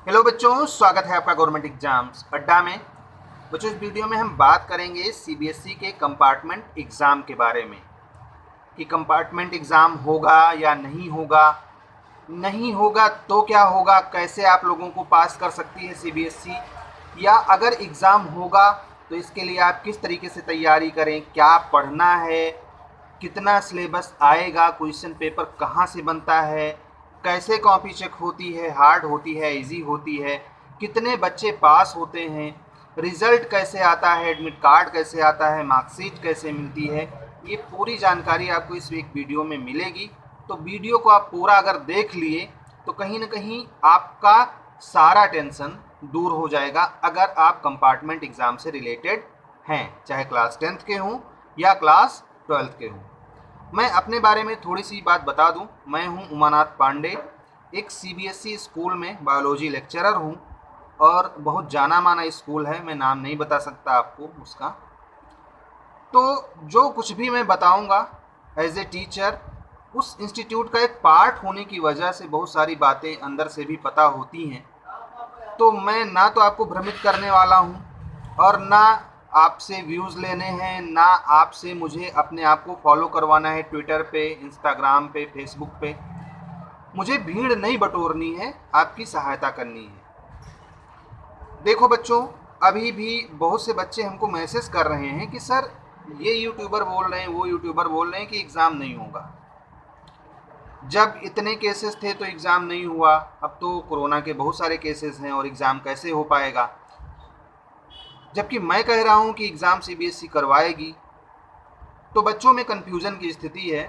Hello बच्चों, स्वागत है आपका गवर्नमेंट एग्जाम्स अड्डा में। बच्चों, इस वीडियो में हम बात करेंगे सीबीएसई के कंपार्टमेंट एग्ज़ाम के बारे में कि कंपार्टमेंट एग्ज़ाम होगा या नहीं होगा। नहीं होगा तो क्या होगा, कैसे आप लोगों को पास कर सकती है सीबीएसई, या अगर एग्ज़ाम होगा तो इसके लिए आप किस तरीके से तैयारी करें, क्या पढ़ना है, कितना सिलेबस आएगा, क्वेश्चन पेपर कहाँ से बनता है, कैसे कॉपी चेक होती है, हार्ड होती है, इजी होती है, कितने बच्चे पास होते हैं, रिज़ल्ट कैसे आता है, एडमिट कार्ड कैसे आता है, मार्कशीट कैसे मिलती है। ये पूरी जानकारी आपको इस एक वीडियो में मिलेगी। तो वीडियो को आप पूरा अगर देख लिए तो कहीं ना कहीं आपका सारा टेंशन दूर हो जाएगा अगर आप कंपार्टमेंट एग्ज़ाम से रिलेटेड हैं, चाहे क्लास 10th के हों या क्लास 12th के हों। मैं अपने बारे में थोड़ी सी बात बता दूं। मैं हूं उमानाथ पांडे, एक सीबीएसई स्कूल में बायोलॉजी लेक्चरर हूं और बहुत जाना माना स्कूल है, मैं नाम नहीं बता सकता आपको उसका। तो जो कुछ भी मैं बताऊंगा एज ए टीचर, उस इंस्टीट्यूट का एक पार्ट होने की वजह से बहुत सारी बातें अंदर से भी पता होती हैं। तो मैं ना तो आपको भ्रमित करने वाला हूँ और ना आपसे व्यूज़ लेने हैं, ना आपसे मुझे अपने आप को फॉलो करवाना है ट्विटर पे, इंस्टाग्राम पे, फेसबुक पे। मुझे भीड़ नहीं बटोरनी है, आपकी सहायता करनी है। देखो बच्चों, अभी भी बहुत से बच्चे हमको मैसेज कर रहे हैं कि सर ये यूट्यूबर बोल रहे हैं, वो यूट्यूबर बोल रहे हैं कि एग्ज़ाम नहीं होगा। जब इतने केसेस थे तो एग्ज़ाम नहीं हुआ, अब तो कोरोना के बहुत सारे केसेस हैं और एग्ज़ाम कैसे हो पाएगा। जबकि मैं कह रहा हूं कि एग्ज़ाम सीबीएसई करवाएगी। तो बच्चों में कन्फ्यूज़न की स्थिति है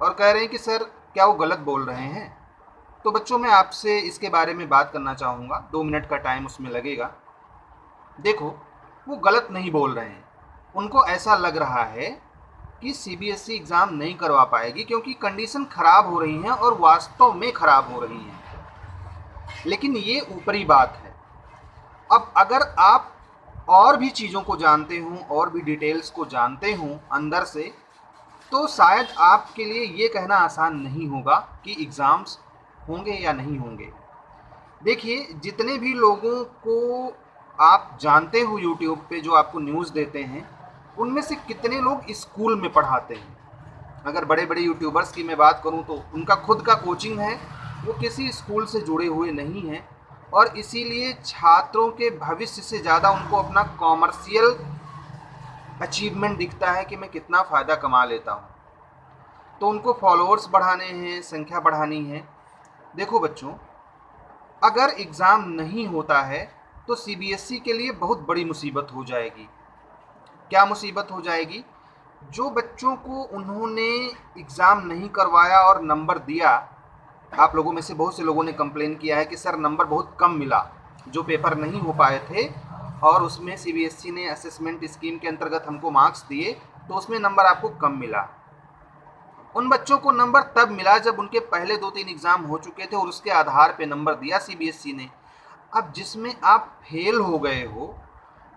और कह रहे हैं कि सर क्या वो गलत बोल रहे हैं। तो बच्चों, मैं आपसे इसके बारे में बात करना चाहूँगा, 2 मिनट का टाइम उसमें लगेगा। देखो, वो गलत नहीं बोल रहे हैं, उनको ऐसा लग रहा है कि सीबीएसई एग्ज़ाम नहीं करवा पाएगी क्योंकि कंडीशन ख़राब हो रही हैं और वास्तव में ख़राब हो रही हैं। लेकिन ये ऊपरी बात है। अब अगर आप और भी चीज़ों को जानते हों और भी डिटेल्स को जानते हों अंदर से, तो शायद आपके लिए ये कहना आसान नहीं होगा कि एग्ज़ाम्स होंगे या नहीं होंगे। देखिए, जितने भी लोगों को आप जानते हो यूट्यूब पे जो आपको न्यूज़ देते हैं, उनमें से कितने लोग स्कूल में पढ़ाते हैं। अगर बड़े बड़े यूट्यूबर्स की मैं बात करूं तो उनका खुद का कोचिंग है, वो किसी स्कूल से जुड़े हुए नहीं हैं और इसीलिए छात्रों के भविष्य से ज़्यादा उनको अपना कॉमर्शियल अचीवमेंट दिखता है कि मैं कितना फ़ायदा कमा लेता हूँ। तो उनको फॉलोअर्स बढ़ाने हैं, संख्या बढ़ानी है। देखो बच्चों, अगर एग्ज़ाम नहीं होता है तो सीबीएसई के लिए बहुत बड़ी मुसीबत हो जाएगी। क्या मुसीबत हो जाएगी? जो बच्चों को उन्होंने एग्ज़ाम नहीं करवाया और नंबर दिया, आप लोगों में से बहुत से लोगों ने कंप्लेन किया है कि सर नंबर बहुत कम मिला, जो पेपर नहीं हो पाए थे और उसमें सीबीएसई ने असेसमेंट स्कीम के अंतर्गत हमको मार्क्स दिए तो उसमें नंबर आपको कम मिला। उन बच्चों को नंबर तब मिला जब उनके पहले 2-3 एग्ज़ाम हो चुके थे और उसके आधार पे नंबर दिया सीबीएसई ने। अब जिसमें आप फेल हो गए हो,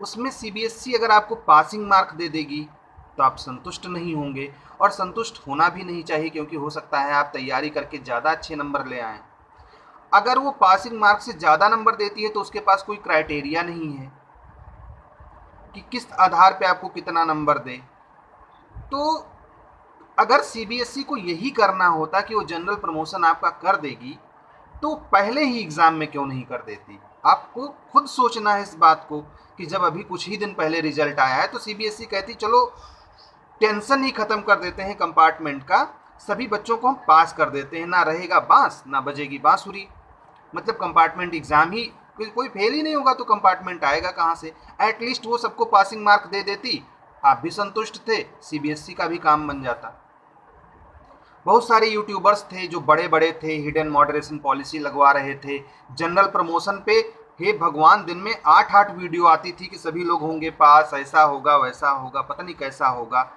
उसमें सीबीएसई अगर आपको पासिंग मार्क दे देगी तो आप संतुष्ट नहीं होंगे और संतुष्ट होना भी नहीं चाहिए, क्योंकि हो सकता है आप तैयारी करके ज़्यादा अच्छे नंबर ले आएँ। अगर वो पासिंग मार्क से ज़्यादा नंबर देती है तो उसके पास कोई क्राइटेरिया नहीं है कि किस आधार पे आपको कितना नंबर दे। तो अगर सीबीएसई को यही करना होता कि वो जनरल प्रमोशन आपका कर देगी, तो पहले ही एग्ज़ाम में क्यों नहीं कर देती। आपको खुद सोचना है इस बात को कि जब अभी कुछ ही दिन पहले रिजल्ट आया है तो सीबीएसई कहती चलो टेंशन ही ख़त्म कर देते हैं कंपार्टमेंट का, सभी बच्चों को हम पास कर देते हैं, ना रहेगा बांस ना बजेगी बांसुरी। मतलब कंपार्टमेंट एग्ज़ाम ही, कोई फेल ही नहीं होगा तो कंपार्टमेंट आएगा कहाँ से। एटलीस्ट वो सबको पासिंग मार्क दे देती, आप भी संतुष्ट थे, सीबीएसई का भी काम बन जाता। बहुत सारे यूट्यूबर्स थे जो बड़े बड़े थे, हिडन मॉडरेशन पॉलिसी लगवा रहे थे जनरल प्रमोशन पे। हे भगवान, दिन में 8-8 वीडियो आती थी कि सभी लोग होंगे पास, ऐसा होगा वैसा होगा, पता नहीं कैसा होगा।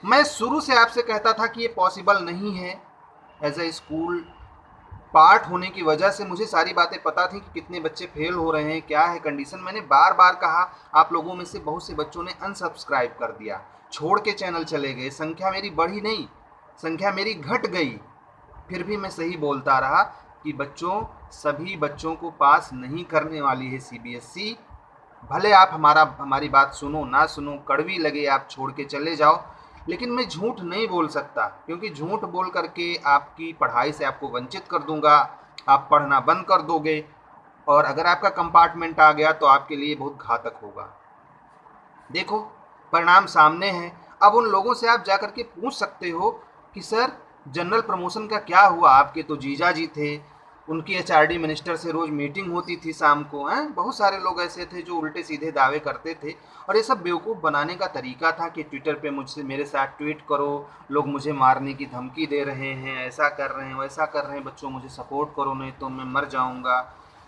मैं शुरू से आपसे कहता था कि ये पॉसिबल नहीं है। एज ए स्कूल पार्ट होने की वजह से मुझे सारी बातें पता थी कि कितने बच्चे फेल हो रहे हैं, क्या है कंडीशन। मैंने बार बार कहा, आप लोगों में से बहुत से बच्चों ने अनसब्सक्राइब कर दिया, छोड़ के चैनल चले गए, संख्या मेरी बढ़ी नहीं, संख्या मेरी घट गई। फिर भी मैं सही बोलता रहा कि बच्चों, सभी बच्चों को पास नहीं करने वाली है सीबीएसई। भले आप हमारी बात सुनो ना सुनो, कड़वी लगे, आप छोड़ के चले जाओ, लेकिन मैं झूठ नहीं बोल सकता, क्योंकि झूठ बोल करके आपकी पढ़ाई से आपको वंचित कर दूंगा, आप पढ़ना बंद कर दोगे, और अगर आपका कंपार्टमेंट आ गया तो आपके लिए बहुत घातक होगा। देखो, परिणाम सामने है। अब उन लोगों से आप जाकर के पूछ सकते हो कि सर जनरल प्रमोशन का क्या हुआ, आपके तो जीजा जी थे, उनकी एचआरडी मिनिस्टर से रोज़ मीटिंग होती थी शाम को, हैं? बहुत सारे लोग ऐसे थे जो उल्टे सीधे दावे करते थे, और ये सब बेवकूफ़ बनाने का तरीका था कि ट्विटर पे मुझसे मेरे साथ ट्वीट करो, लोग मुझे मारने की धमकी दे रहे हैं, ऐसा कर रहे हैं, वैसा कर रहे हैं, बच्चों मुझे सपोर्ट करो नहीं तो मैं मर जाऊँगा,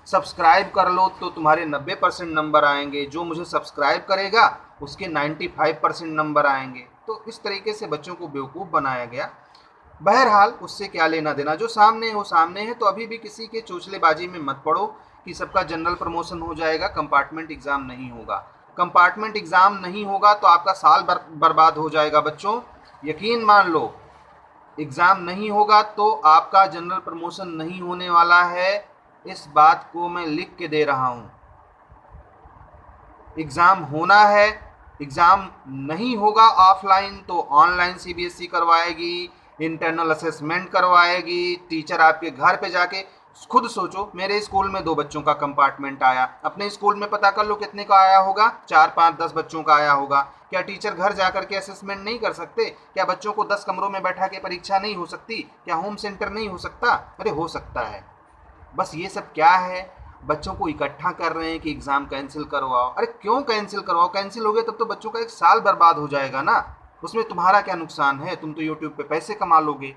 सब्सक्राइब कर लो तो तुम्हारे 90% नंबर आएंगे, जो मुझे सब्सक्राइब करेगा उसके 95% नंबर आएंगे। तो इस तरीके से बच्चों को बेवकूफ़ बनाया गया। बहरहाल उससे क्या लेना देना, जो सामने है वो सामने है। तो अभी भी किसी के चोचलेबाजी में मत पड़ो कि सबका जनरल प्रमोशन हो जाएगा, कंपार्टमेंट एग्ज़ाम नहीं होगा। कंपार्टमेंट एग्ज़ाम नहीं होगा तो आपका साल बर्बाद हो जाएगा बच्चों, यकीन मान लो। एग्ज़ाम नहीं होगा तो आपका जनरल प्रमोशन नहीं होने वाला है, इस बात को मैं लिख के दे रहा हूँ। एग्ज़ाम होना है, एग्ज़ाम नहीं होगा ऑफलाइन तो ऑनलाइन सीबीएसई करवाएगी, इंटरनल असेसमेंट करवाएगी, टीचर आपके घर पे जाके, खुद सोचो, मेरे स्कूल में 2 बच्चों का कंपार्टमेंट आया, अपने स्कूल में पता कर लो कितने का आया होगा, 4, 5, 10 बच्चों का आया होगा। क्या टीचर घर जा कर के असेसमेंट नहीं कर सकते? क्या बच्चों को 10 कमरों में बैठा के परीक्षा नहीं हो सकती? क्या होम सेंटर नहीं हो सकता? अरे हो सकता है। बस ये सब क्या है, बच्चों को इकट्ठा कर रहे हैं कि एग्ज़ाम कैंसिल करवाओ। अरे क्यों कैंसिल करवाओ? कैंसिल हो गया तब तो बच्चों का 1 साल बर्बाद हो जाएगा ना, उसमें तुम्हारा क्या नुकसान है? तुम तो यूट्यूब पे पैसे कमा लोगे।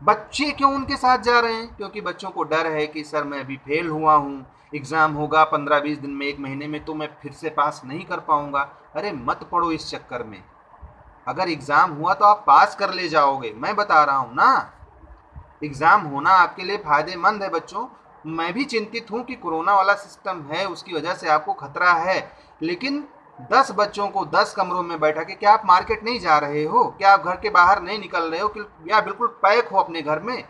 बच्चे क्यों उनके साथ जा रहे हैं? क्योंकि बच्चों को डर है कि सर मैं अभी फेल हुआ हूँ, एग्ज़ाम होगा 15-20 दिन में, 1 महीने में, तो मैं फिर से पास नहीं कर पाऊँगा। अरे मत पढ़ो इस चक्कर में, अगर एग्ज़ाम हुआ तो आप पास कर ले जाओगे, मैं बता रहा हूँ ना। एग्ज़ाम होना आपके लिए फ़ायदेमंद है बच्चों। मैं भी चिंतित हूँ कि कोरोना वाला सिस्टम है, उसकी वजह से आपको खतरा है, लेकिन 10 बच्चों को 10 कमरों में बैठा के, क्या आप मार्केट नहीं जा रहे हो? क्या आप घर के बाहर नहीं निकल रहे हो? या बिल्कुल पैक हो अपने घर में?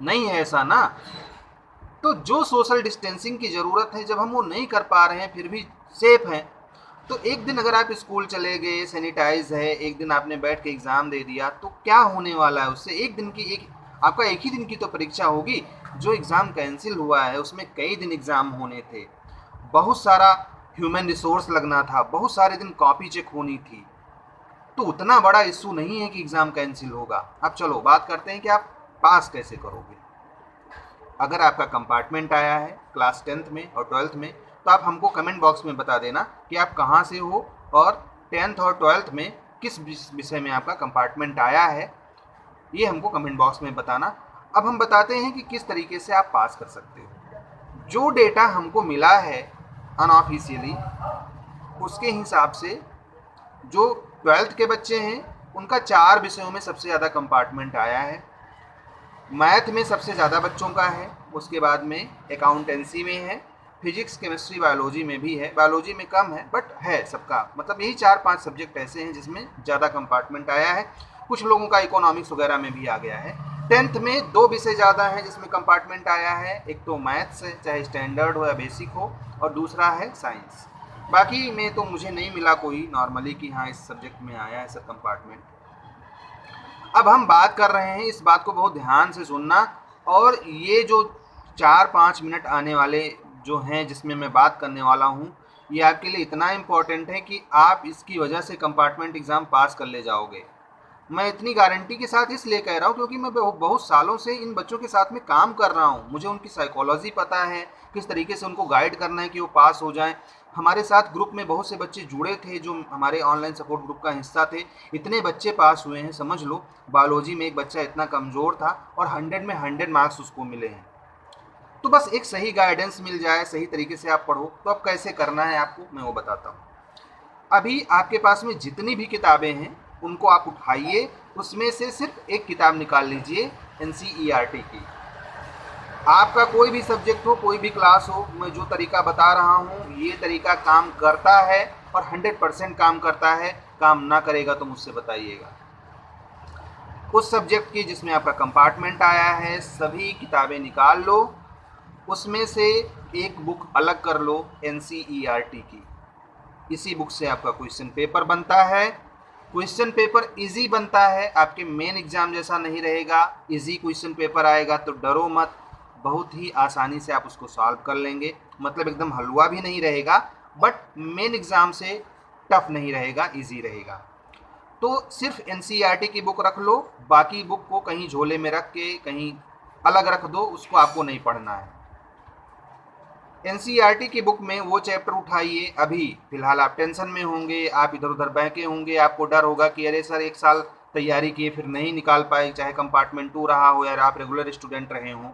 नहीं है ऐसा ना। तो जो सोशल डिस्टेंसिंग की ज़रूरत है, जब हम वो नहीं कर पा रहे हैं फिर भी सेफ हैं, तो एक दिन अगर आप स्कूल चले गए, सैनिटाइज है, एक दिन आपने बैठ के एग्ज़ाम दे दिया, तो क्या होने वाला है उससे? एक दिन की, एक आपका एक ही दिन की तो परीक्षा होगी। जो एग्ज़ाम कैंसिल हुआ है उसमें कई दिन एग्ज़ाम होने थे, बहुत सारा ह्यूमन रिसोर्स लगना था, बहुत सारे दिन कॉपी चेक होनी थी, तो उतना बड़ा इशू नहीं है कि एग्ज़ाम कैंसिल होगा। अब चलो बात करते हैं कि आप पास कैसे करोगे। अगर आपका कंपार्टमेंट आया है क्लास 10th में और 12th में, तो आप हमको कमेंट बॉक्स में बता देना कि आप कहाँ से हो और 10th और 12th में किस विषय में आपका कंपार्टमेंट आया है, ये हमको कमेंट बॉक्स में बताना। अब हम बताते हैं कि किस तरीके से आप पास कर सकते हो। जो डेटा हमको मिला है अनऑफिशियली, उसके हिसाब से जो 12th के बच्चे हैं उनका 4 विषयों में सबसे ज़्यादा कंपार्टमेंट आया है। मैथ में सबसे ज़्यादा बच्चों का है, उसके बाद में अकाउंटेंसी में है, फिजिक्स, केमिस्ट्री, बायोलॉजी में भी है, बायोलॉजी में कम है बट है सबका, मतलब यही 4-5 सब्जेक्ट ऐसे हैं जिसमें ज़्यादा कंपार्टमेंट आया है। कुछ लोगों का इकोनॉमिक्स वगैरह में भी आ गया है। 10th में 2 विषय ज़्यादा हैं जिसमें कंपार्टमेंट आया है, एक तो मैथ्स है, चाहे स्टैंडर्ड हो या बेसिक हो, और दूसरा है साइंस। बाकी में तो मुझे नहीं मिला कोई नॉर्मली कि हाँ इस सब्जेक्ट में आया है सर कंपार्टमेंट। अब हम बात कर रहे हैं, इस बात को बहुत ध्यान से सुनना, और ये जो 4-5 मिनट आने वाले जो हैं जिसमें मैं बात करने वाला हूँ, ये आपके लिए इतना इम्पॉर्टेंट है कि आप इसकी वजह से कंपार्टमेंट एग्ज़ाम पास कर ले जाओगे। मैं इतनी गारंटी के साथ इसलिए कह रहा हूँ क्योंकि मैं बहुत सालों से इन बच्चों के साथ में काम कर रहा हूँ, मुझे उनकी साइकोलॉजी पता है, किस तरीके से उनको गाइड करना है कि वो पास हो जाएं। हमारे साथ ग्रुप में बहुत से बच्चे जुड़े थे जो हमारे ऑनलाइन सपोर्ट ग्रुप का हिस्सा थे, इतने बच्चे पास हुए हैं। समझ लो बायोलॉजी में एक बच्चा इतना कमज़ोर था और 100 में 100 मार्क्स उसको मिले हैं। तो बस एक सही गाइडेंस मिल जाए, सही तरीके से आप पढ़ो, तो अब कैसे करना है आपको मैं वो बताता हूँ। अभी आपके पास में जितनी भी किताबें हैं उनको आप उठाइए, उसमें से सिर्फ एक किताब निकाल लीजिए NCERT की। आपका कोई भी सब्जेक्ट हो, कोई भी क्लास हो, मैं जो तरीका बता रहा हूँ ये तरीका काम करता है और 100% काम करता है। काम ना करेगा तो मुझसे बताइएगा। उस सब्जेक्ट की जिसमें आपका कंपार्टमेंट आया है, सभी किताबें निकाल लो उसमें से एक बुक अलग कर लो NCERT की, इसी बुक से आपका क्वेश्चन पेपर बनता है। क्वेश्चन पेपर इजी बनता है, आपके मेन एग्जाम जैसा नहीं रहेगा, इजी क्वेश्चन पेपर आएगा, तो डरो मत, बहुत ही आसानी से आप उसको सॉल्व कर लेंगे। मतलब एकदम हलवा भी नहीं रहेगा, बट मेन एग्जाम से टफ नहीं रहेगा, इजी रहेगा। तो सिर्फ NCERT की बुक रख लो, बाकी बुक को कहीं झोले में रख के कहीं अलग रख दो, उसको आपको नहीं पढ़ना है। NCERT की बुक में वो चैप्टर उठाइए, अभी फिलहाल आप टेंशन में होंगे, आप इधर उधर बहके होंगे, आपको डर होगा कि अरे सर 1 साल तैयारी किए फिर नहीं निकाल पाए, चाहे कंपार्टमेंट 2 रहा हो या आप रेगुलर स्टूडेंट रहे हों,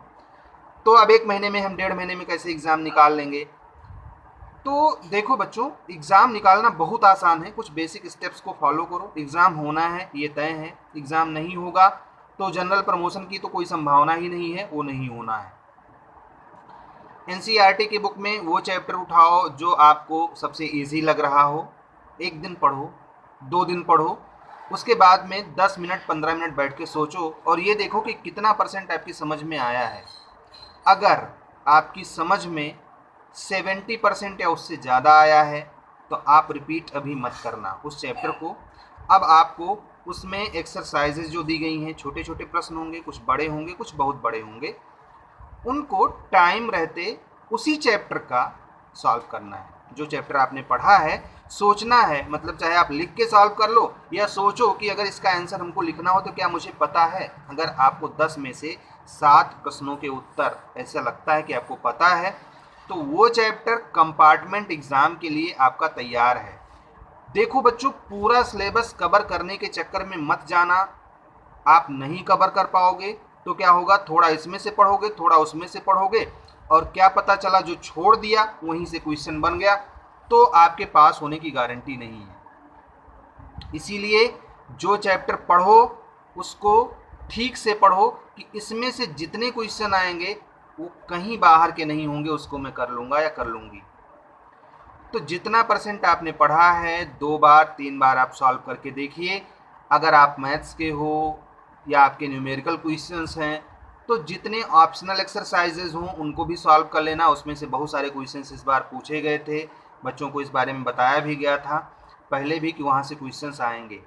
तो अब 1 महीने में हम 1.5 महीने में कैसे एग्ज़ाम निकाल लेंगे। तो देखो बच्चों, एग्ज़ाम निकालना बहुत आसान है, कुछ बेसिक स्टेप्स को फॉलो करो। एग्ज़ाम होना है ये तय है, एग्ज़ाम नहीं होगा तो जनरल प्रमोशन की तो कोई संभावना ही नहीं है, वो नहीं होना है। NCERT की बुक में वो चैप्टर उठाओ जो आपको सबसे इजी लग रहा हो, 1 दिन पढ़ो, 2 दिन पढ़ो, उसके बाद में 10 मिनट 15 मिनट बैठ के सोचो और ये देखो कि कितना % आपकी समझ में आया है। अगर आपकी समझ में 70% या उससे ज़्यादा आया है तो आप रिपीट अभी मत करना उस चैप्टर को। अब आपको उसमें एक्सरसाइजेज जो दी गई हैं, छोटे छोटे प्रश्न होंगे, कुछ बड़े होंगे, कुछ बहुत बड़े होंगे, उनको टाइम रहते उसी चैप्टर का सॉल्व करना है। जो चैप्टर आपने पढ़ा है सोचना है, मतलब चाहे आप लिख के सॉल्व कर लो या सोचो कि अगर इसका आंसर हमको लिखना हो तो क्या मुझे पता है। अगर आपको 10 में से 7 प्रश्नों के उत्तर ऐसा लगता है कि आपको पता है, तो वो चैप्टर कंपार्टमेंट एग्ज़ाम के लिए आपका तैयार है। देखो बच्चों, पूरा सिलेबस कवर करने के चक्कर में मत जाना, आप नहीं कवर कर पाओगे तो क्या होगा, थोड़ा इसमें से पढ़ोगे, थोड़ा उसमें से पढ़ोगे, और क्या पता चला जो छोड़ दिया वहीं से क्वेश्चन बन गया, तो आपके पास होने की गारंटी नहीं है। इसीलिए जो चैप्टर पढ़ो उसको ठीक से पढ़ो कि इसमें से जितने क्वेश्चन आएंगे वो कहीं बाहर के नहीं होंगे, उसको मैं कर लूँगा या कर लूँगी। तो जितना % आपने पढ़ा है 2 बार 3 बार आप सॉल्व करके देखिए। अगर आप मैथ्स के हो या आपके न्यूमेरिकल क्वेश्चंस हैं तो जितने ऑप्शनल एक्सरसाइजेज हों उनको भी सॉल्व कर लेना। उसमें से बहुत सारे क्वेश्चंस इस बार पूछे गए थे, बच्चों को इस बारे में बताया भी गया था पहले भी कि वहाँ से क्वेश्चंस आएंगे।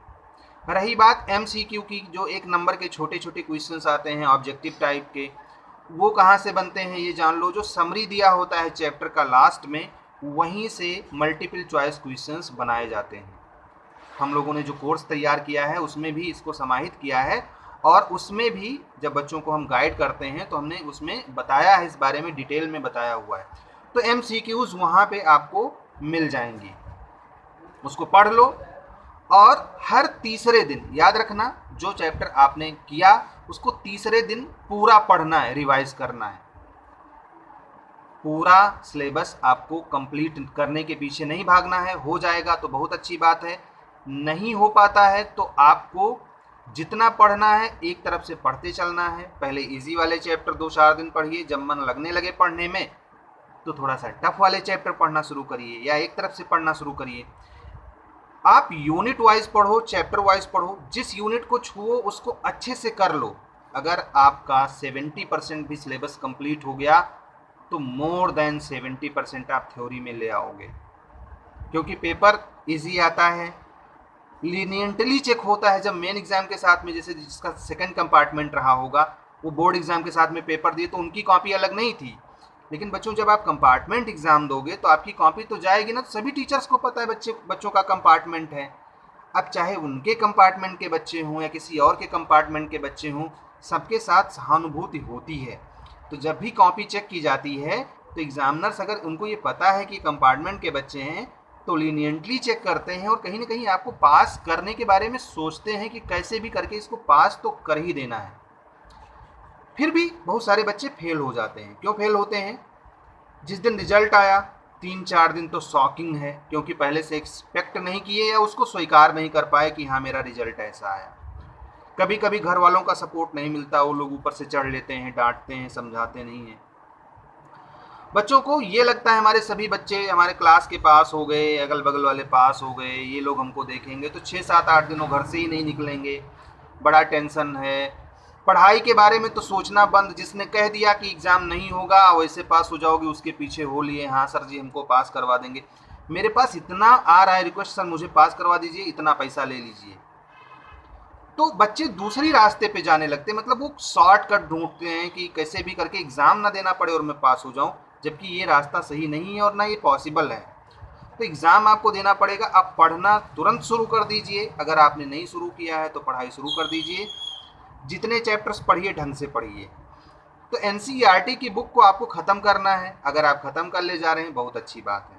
रही बात MCQ की, जो 1 नंबर के छोटे छोटे क्वेश्चंस आते हैं ऑब्जेक्टिव टाइप के, वो कहाँ से बनते हैं ये जान लो। जो समरी दिया होता है चैप्टर का लास्ट में, वहीं से मल्टीपल चॉइस क्वेश्चंस बनाए जाते हैं। हम लोगों ने जो कोर्स तैयार किया है उसमें भी इसको समाहित किया है, और उसमें भी जब बच्चों को हम गाइड करते हैं तो हमने उसमें बताया है, इस बारे में डिटेल में बताया हुआ है। तो MCQs वहाँ पे आपको मिल जाएंगी, उसको पढ़ लो। और हर तीसरे दिन याद रखना, जो चैप्टर आपने किया उसको तीसरे दिन पूरा पढ़ना है, रिवाइज करना है। पूरा सिलेबस आपको कंप्लीट करने के पीछे नहीं भागना है। हो जाएगा तो बहुत अच्छी बात है, नहीं हो पाता है तो आपको जितना पढ़ना है एक तरफ से पढ़ते चलना है। पहले इजी वाले चैप्टर 2-4 दिन पढ़िए, जब मन लगने लगे पढ़ने में तो थोड़ा सा टफ वाले चैप्टर पढ़ना शुरू करिए या एक तरफ से पढ़ना शुरू करिए। आप यूनिट वाइज पढ़ो, चैप्टर वाइज पढ़ो, जिस यूनिट को छुओ उसको अच्छे से कर लो। अगर आपका 70% भी सिलेबस कंप्लीट हो गया तो मोर देन 70% आप थ्योरी में ले आओगे, क्योंकि पेपर इजी आता है, लीनियंटली चेक होता है। जब मेन एग्जाम के साथ में, जैसे जिसका 2nd कंपार्टमेंट रहा होगा वो बोर्ड एग्जाम के साथ में पेपर दिए तो उनकी कॉपी अलग नहीं थी, लेकिन बच्चों जब आप कंपार्टमेंट एग्जाम दोगे तो आपकी कॉपी तो जाएगी ना। तो सभी टीचर्स को पता है बच्चों का कंपार्टमेंट है। अब चाहे उनके कंपार्टमेंट के बच्चे हों या किसी और के कंपार्टमेंट के बच्चे हों, सबके साथ सहानुभूति होती है। तो जब भी कॉपी चेक की जाती है तो एग्जामिनर्स, अगर उनको ये पता है कि कंपार्टमेंट के बच्चे हैं, तो लीनियंटली चेक करते हैं और कहीं ना कहीं आपको पास करने के बारे में सोचते हैं कि कैसे भी करके इसको पास तो कर ही देना है। फिर भी बहुत सारे बच्चे फेल हो जाते हैं। क्यों फेल होते हैं? जिस दिन रिजल्ट आया 3-4 दिन तो शॉकिंग है, क्योंकि पहले से एक्सपेक्ट नहीं किए या उसको स्वीकार नहीं कर पाए कि हाँ मेरा रिजल्ट ऐसा आया। कभी कभी घर वालों का सपोर्ट नहीं मिलता, वो लोग ऊपर से चढ़ लेते हैं, डांटते हैं, समझाते नहीं हैं। बच्चों को ये लगता है हमारे सभी बच्चे हमारे क्लास के पास हो गए, अगल बगल वाले पास हो गए, ये लोग हमको देखेंगे तो 6-7-8 दिन वो घर से ही नहीं निकलेंगे, बड़ा टेंशन है, पढ़ाई के बारे में तो सोचना बंद, जिसने कह दिया कि एग्ज़ाम नहीं होगा वैसे पास हो जाओगे उसके पीछे हो लिए, हाँ सर जी हमको पास करवा देंगे, मेरे पास इतना आ रहा है रिक्वेस्ट सर मुझे पास करवा दीजिए, इतना पैसा ले लीजिए। तो बच्चे दूसरी रास्ते पे जाने लगते हैं, मतलब वो शॉर्टकट ढूंढते हैं कि कैसे भी करके एग्ज़ाम ना देना पड़े और मैं पास हो जाऊं, जबकि ये रास्ता सही नहीं है और ना ये पॉसिबल है। तो एग्ज़ाम आपको देना पड़ेगा, आप पढ़ना तुरंत शुरू कर दीजिए, अगर आपने नहीं शुरू किया है तो पढ़ाई शुरू कर दीजिए, जितने चैप्टर्स पढ़िए ढंग से पढ़िए। तो एनसीईआरटी की बुक को आपको ख़त्म करना है, अगर आप ख़त्म कर ले जा रहे हैं बहुत अच्छी बात है।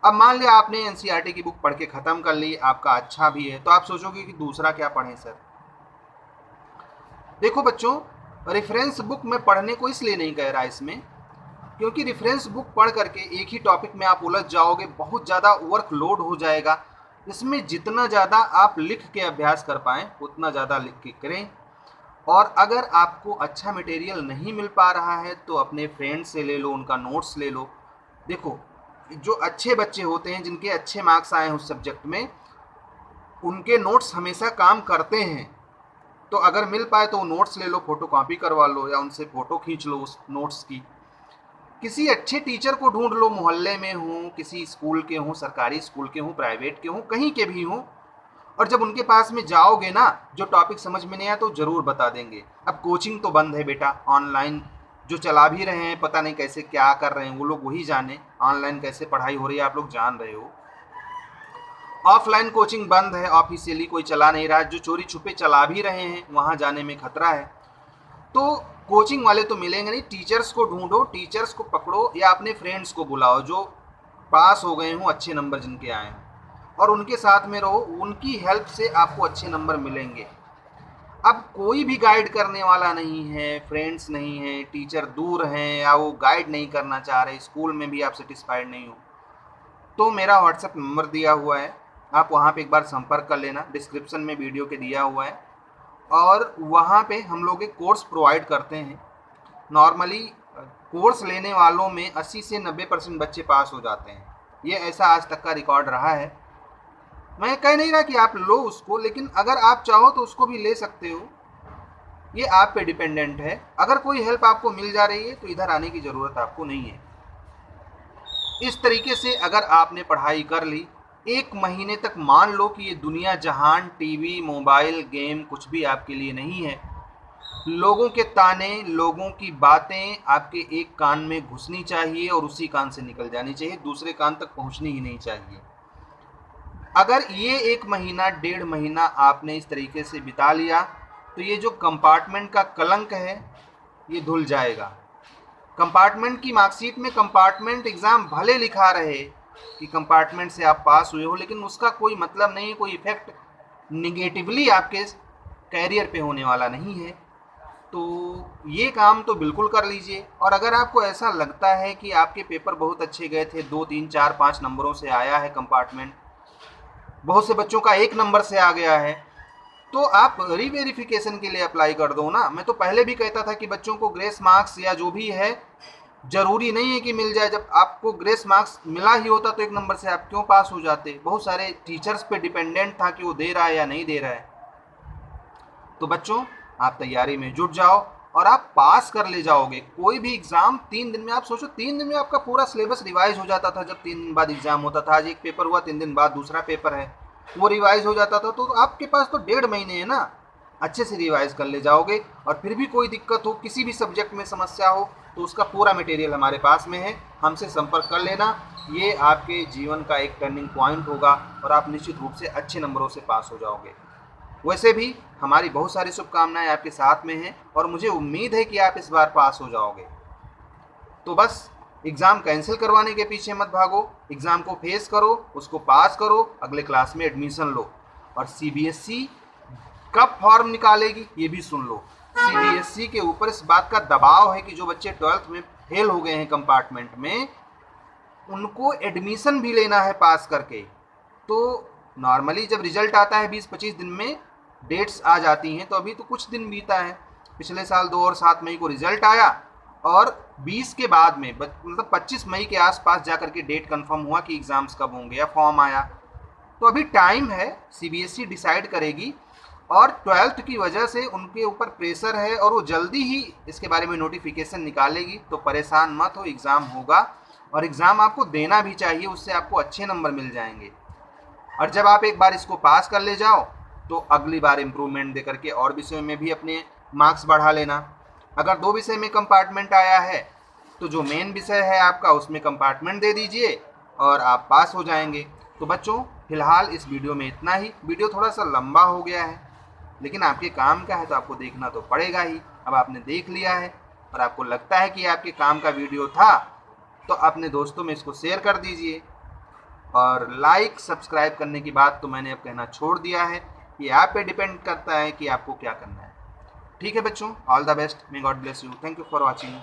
अब मान लिया आपने एनसीईआरटी की बुक पढ़ के ख़त्म कर ली, आपका अच्छा भी है, तो आप सोचोगे कि दूसरा क्या पढ़ें सर। देखो बच्चों, रेफरेंस बुक में पढ़ने को इसलिए नहीं कह रहा इसमें, क्योंकि रेफरेंस बुक पढ़ करके एक ही टॉपिक में आप उलझ जाओगे, बहुत ज़्यादा वर्कलोड हो जाएगा। इसमें जितना ज़्यादा आप लिख के अभ्यास कर पाएँ उतना ज़्यादा लिख के करें। और अगर आपको अच्छा मटेरियल नहीं मिल पा रहा है तो अपने फ्रेंड से ले लो, उनका नोट्स ले लो। देखो जो अच्छे बच्चे होते हैं, जिनके अच्छे मार्क्स आए हैं उस सब्जेक्ट में, उनके नोट्स हमेशा काम करते हैं। तो अगर मिल पाए तो वो नोट्स ले लो, फोटो कॉपी करवा लो या उनसे फ़ोटो खींच लो उस नोट्स की। किसी अच्छे टीचर को ढूंढ लो, मोहल्ले में हों, किसी स्कूल के हों, सरकारी स्कूल के हों, प्राइवेट के हों, कहीं के भी हों, और जब उनके पास में जाओगे ना, जो टॉपिक समझ में नहीं आया तो ज़रूर बता देंगे। अब कोचिंग तो बंद है बेटा, ऑनलाइन जो चला भी रहे हैं पता नहीं कैसे क्या कर रहे हैं वो लोग, वही जाने ऑनलाइन कैसे पढ़ाई हो रही है, आप लोग जान रहे हो। ऑफलाइन कोचिंग बंद है, ऑफिशियली कोई चला नहीं रहा है, जो चोरी छुपे चला भी रहे हैं वहाँ जाने में खतरा है। तो कोचिंग वाले तो मिलेंगे नहीं, टीचर्स को ढूंढो, टीचर्स को पकड़ो या अपने फ्रेंड्स को बुलाओ जो पास हो गए हों, अच्छे नंबर जिनके आए हैं, और उनके साथ में रहो, उनकी हेल्प से आपको अच्छे नंबर मिलेंगे। अब कोई भी गाइड करने वाला नहीं है, फ्रेंड्स नहीं है, टीचर दूर हैं या वो गाइड नहीं करना चाह रहे, स्कूल में भी आप सेटिस्फाइड नहीं हो, तो मेरा व्हाट्सएप नंबर दिया हुआ है, आप वहाँ पे एक बार संपर्क कर लेना, डिस्क्रिप्शन में वीडियो के दिया हुआ है। और वहाँ पे हम लोग एक कोर्स प्रोवाइड करते हैं। नॉर्मली कोर्स लेने वालों में 80 से 90% बच्चे पास हो जाते हैं, ये ऐसा आज तक का रिकॉर्ड रहा है। मैं कह नहीं रहा कि आप लो उसको, लेकिन अगर आप चाहो तो उसको भी ले सकते हो, ये आप पे डिपेंडेंट है। अगर कोई हेल्प आपको मिल जा रही है तो इधर आने की ज़रूरत आपको नहीं है। इस तरीके से अगर आपने पढ़ाई कर ली, एक महीने तक मान लो कि ये दुनिया जहान, टीवी, मोबाइल, गेम कुछ भी आपके लिए नहीं है। लोगों के ताने, लोगों की बातें आपके एक कान में घुसनी चाहिए और उसी कान से निकल जानी चाहिए, दूसरे कान तक पहुंचनी ही नहीं चाहिए। अगर ये एक महीना, 1.5 महीना आपने इस तरीके से बिता लिया तो ये जो कंपार्टमेंट का कलंक है ये धुल जाएगा। कंपार्टमेंट की मार्कशीट में कंपार्टमेंट एग्ज़ाम भले लिखा रहे कि कंपार्टमेंट से आप पास हुए हो, लेकिन उसका कोई मतलब नहीं है, कोई इफेक्ट निगेटिवली आपके कैरियर पे होने वाला नहीं है। तो ये काम तो बिल्कुल कर लीजिए। और अगर आपको ऐसा लगता है कि आपके पेपर बहुत अच्छे गए थे, 2, 3, 4, 5 नंबरों से आया है कंपार्टमेंट, बहुत से बच्चों का 1 नंबर से आ गया है, तो आप रीवेरिफिकेशन के लिए अप्लाई कर दो ना। मैं तो पहले भी कहता था कि बच्चों को ग्रेस मार्क्स या जो भी है ज़रूरी नहीं है कि मिल जाए, जब आपको ग्रेस मार्क्स मिला ही होता तो 1 नंबर से आप क्यों पास हो जाते। बहुत सारे टीचर्स पे डिपेंडेंट था कि वो दे रहा है या नहीं दे रहा है। तो बच्चों आप तैयारी में जुट जाओ और आप पास कर ले जाओगे। कोई भी एग्ज़ाम 3 दिन में, आप सोचो 3 दिन में आपका पूरा सिलेबस रिवाइज हो जाता था। जब 3 दिन बाद एग्ज़ाम होता था, आज एक पेपर हुआ, 3 दिन बाद दूसरा पेपर है, वो रिवाइज हो जाता था। तो आपके पास तो 1.5 महीने है ना, अच्छे से रिवाइज कर ले जाओगे। और फिर भी कोई दिक्कत हो, किसी भी सब्जेक्ट में समस्या हो, तो उसका पूरा मटेरियल हमारे पास में है, हमसे संपर्क कर लेना। ये आपके जीवन का एक टर्निंग पॉइंट होगा और आप निश्चित रूप से अच्छे नंबरों से पास हो जाओगे। वैसे भी हमारी बहुत सारी शुभकामनाएं आपके साथ में हैं और मुझे उम्मीद है कि आप इस बार पास हो जाओगे। तो बस एग्ज़ाम कैंसिल करवाने के पीछे मत भागो, एग्ज़ाम को फेस करो, उसको पास करो, अगले क्लास में एडमिशन लो। और सीबीएसई कब फॉर्म निकालेगी ये भी सुन लो। सीबीएसई के ऊपर इस बात का दबाव है कि जो बच्चे 12th में फेल हो गए हैं कंपार्टमेंट में, उनको एडमिशन भी लेना है पास करके। तो नॉर्मली जब रिजल्ट आता है 20-25 दिन में डेट्स आ जाती हैं, तो अभी तो कुछ दिन बीता है। पिछले साल 2 और 7 मई को रिजल्ट आया और 20 के बाद में, मतलब 25 मई के आसपास जाकर के डेट कंफर्म हुआ कि एग्ज़ाम्स कब होंगे या फॉर्म आया। तो अभी टाइम है, सीबीएसई डिसाइड करेगी। और 12th की वजह से उनके ऊपर प्रेशर है और वो जल्दी ही इसके बारे में नोटिफिकेशन निकालेगी, तो परेशान मत हो, एग्ज़ाम होगा और एग्ज़ाम आपको देना भी चाहिए, उससे आपको अच्छे नंबर मिल जाएंगे। और जब आप एक बार इसको पास कर ले जाओ तो अगली बार इम्प्रूवमेंट दे करके और विषयों में भी अपने मार्क्स बढ़ा लेना। अगर 2 विषय में कंपार्टमेंट आया है तो जो मेन विषय है आपका उसमें कंपार्टमेंट दे दीजिए और आप पास हो जाएंगे। तो बच्चों फिलहाल इस वीडियो में इतना ही। वीडियो थोड़ा सा लंबा हो गया है, लेकिन आपके काम का है तो आपको देखना तो पड़ेगा ही। अब आपने देख लिया है और आपको लगता है कि आपके काम का वीडियो था, तो अपने दोस्तों में इसको शेयर कर दीजिए। और लाइक सब्सक्राइब करने की बात तो मैंने अब कहना छोड़ दिया है, ये आप पे डिपेंड करता है कि आपको क्या करना है। ठीक है बच्चों, all the best, may God bless you, thank you for watching.